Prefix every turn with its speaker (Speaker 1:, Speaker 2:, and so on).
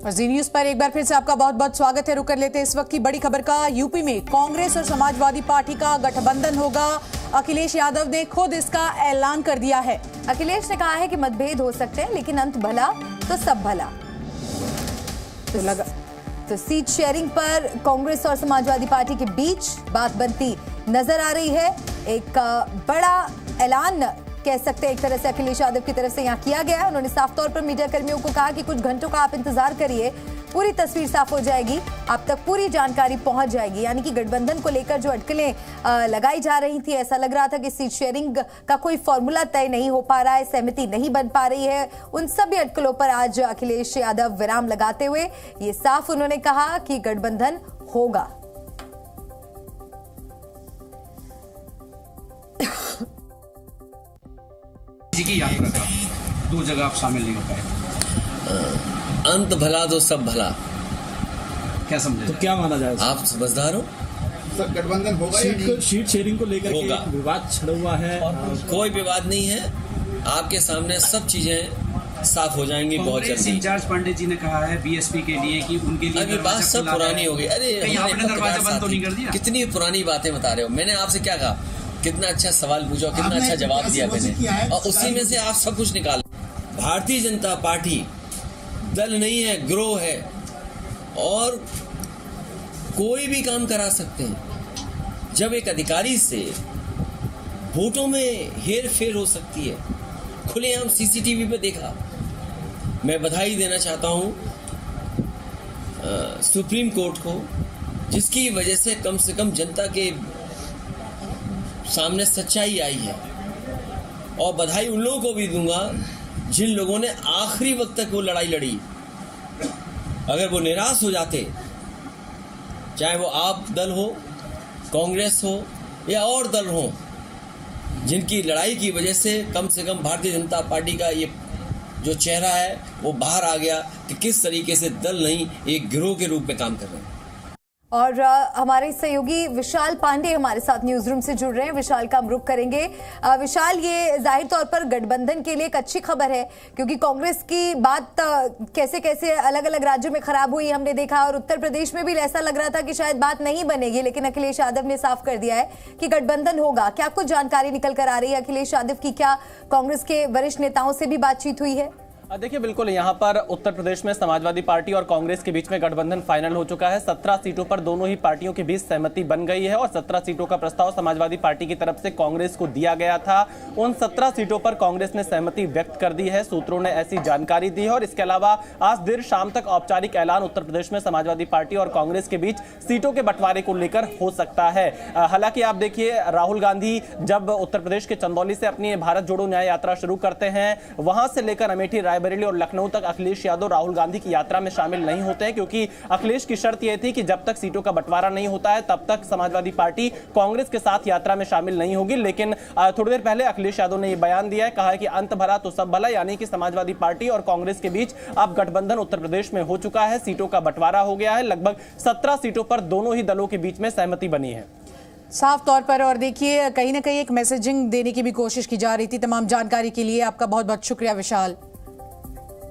Speaker 1: और जी न्यूज पर एक बार फिर से आपका बहुत बहुत स्वागत है। रुक कर लेते हैं इस वक्त की बड़ी खबर का। यूपी में कांग्रेस और समाजवादी पार्टी का गठबंधन होगा। अखिलेश यादव ने खुद इसका ऐलान कर दिया है।
Speaker 2: अखिलेश ने कहा है कि मतभेद हो सकते हैं लेकिन अंत भला तो सब भला। तो सीट शेयरिंग पर कांग्रेस और समाजवादी पार्टी के बीच बात बनती नजर आ रही है। एक बड़ा ऐलान कह सकते हैं एक तरह से अखिलेश यादव की तरफ से यहाँ किया गया है। उन्होंने साफ तौर पर मीडिया कर्मियों को कहा कि कुछ घंटों का आप इंतजार करिए, पूरी तस्वीर साफ हो जाएगी, आप तक पूरी जानकारी पहुंच जाएगी। यानी कि गठबंधन को लेकर जो अटकलें लगाई जा रही थी, ऐसा लग रहा था कि सीट शेयरिंग का कोई फॉर्मूला तय नहीं हो पा रहा है, सहमति नहीं बन पा रही है। उन सभी अटकलों पर आज अखिलेश यादव विराम लगाते हुए ये साफ उन्होंने कहा कि गठबंधन होगा।
Speaker 3: की यात्रा का दो जगह आप शामिल नहीं हो पाए।
Speaker 4: अंत भला तो सब भला,
Speaker 3: क्या समझे?
Speaker 5: तो क्या माना जाए?
Speaker 4: आप समझदार हो?
Speaker 6: सर गठबंधन होगा
Speaker 5: सीट शेयरिंग को लेकर के विवाद छिड़ा हुआ है।
Speaker 4: कोई विवाद नहीं है, आपके सामने सब चीजें साफ हो जाएंगी बहुत जल्दी।
Speaker 3: इंचार्ज पांडे जी ने कहा है बीएसपी के लिए कि उनके लिए
Speaker 4: अभी बात सब पुरानी हो गई। अरे
Speaker 3: आपने दरवाजा बंद तो नहीं कर दिया?
Speaker 4: कितनी पुरानी बातें बता रहे हो। मैंने आपसे क्या कहा, कितना अच्छा सवाल पूछा, कितना अच्छा जवाब दिया मैंने, और उसी में से आप सब कुछ निकाल। भारतीय जनता पार्टी दल नहीं है, ग्रोह है, और कोई भी काम करा सकते हैं। जब एक अधिकारी से वोटों में हेर फेर हो सकती है, खुलेआम सीसीटीवी पे देखा। मैं बधाई देना चाहता हूं सुप्रीम कोर्ट को, जिसकी वजह से कम जनता के सामने सच्चाई आई है। और बधाई उन लोगों को भी दूंगा जिन लोगों ने आखिरी वक्त तक वो लड़ाई लड़ी। अगर वो निराश हो जाते, चाहे वो आप दल हो, कांग्रेस हो या और दल हो, जिनकी लड़ाई की वजह से कम भारतीय जनता पार्टी का ये जो चेहरा है वो बाहर आ गया कि किस तरीके से दल नहीं एक गिरोह के रूप में काम कर रहे हैं।
Speaker 2: और हमारे सहयोगी विशाल पांडे हमारे साथ न्यूज रूम से जुड़ रहे हैं। विशाल का हम रुख करेंगे। विशाल, ये जाहिर तौर पर गठबंधन के लिए एक अच्छी खबर है, क्योंकि कांग्रेस की बात कैसे कैसे अलग अलग राज्यों में खराब हुई हमने देखा, और उत्तर प्रदेश में भी ऐसा लग रहा था कि शायद बात नहीं बनेगी, लेकिन अखिलेश यादव ने साफ कर दिया है कि गठबंधन होगा। क्या कुछ जानकारी निकल कर आ रही है अखिलेश यादव की? क्या कांग्रेस के वरिष्ठ नेताओं से भी बातचीत हुई है?
Speaker 7: देखिए, बिल्कुल यहाँ पर उत्तर प्रदेश में समाजवादी पार्टी और कांग्रेस के बीच में गठबंधन फाइनल हो चुका है। 17 सीटों पर दोनों ही पार्टियों के बीच सहमति बन गई है और 17 सीटों का प्रस्ताव समाजवादी पार्टी की तरफ से कांग्रेस को दिया गया था। उन 17 सीटों पर कांग्रेस ने सहमति व्यक्त कर दी है, सूत्रों ने ऐसी जानकारी दी है। और इसके अलावा आज देर शाम तक औपचारिक ऐलान उत्तर प्रदेश में समाजवादी पार्टी और कांग्रेस के बीच सीटों के बंटवारे को लेकर हो सकता है। हालांकि आप देखिए, राहुल गांधी जब उत्तर प्रदेश के चंदौली से अपनी भारत जोड़ो न्याय यात्रा शुरू करते हैं, वहां से लेकर अमेठी, रायबरेली और लखनऊ तक अखिलेश यादव राहुल गांधी की यात्रा में शामिल नहीं होते हैं, क्योंकि अखिलेश की शर्त यह थी कि जब तक सीटों का बंटवारा नहीं होता है तब तक समाजवादी पार्टी कांग्रेस के साथ यात्रा में शामिल नहीं होगी। लेकिन थोड़ी देर पहले अखिलेश यादव ने यह बयान दिया है, कहा है कि अंत भला तो सब भला, यानी कि समाजवादी पार्टी और कांग्रेस के बीच अब गठबंधन उत्तर प्रदेश में हो चुका है। सीटों का बंटवारा हो गया है। लगभग 17 सीटों पर दोनों ही दलों के बीच में सहमति बनी है
Speaker 1: साफ तौर पर। और देखिए, कहीं ना कहीं एक मैसेजिंग देने की भी कोशिश की जा रही थी। तमाम जानकारी के लिए आपका बहुत बहुत शुक्रिया विशाल।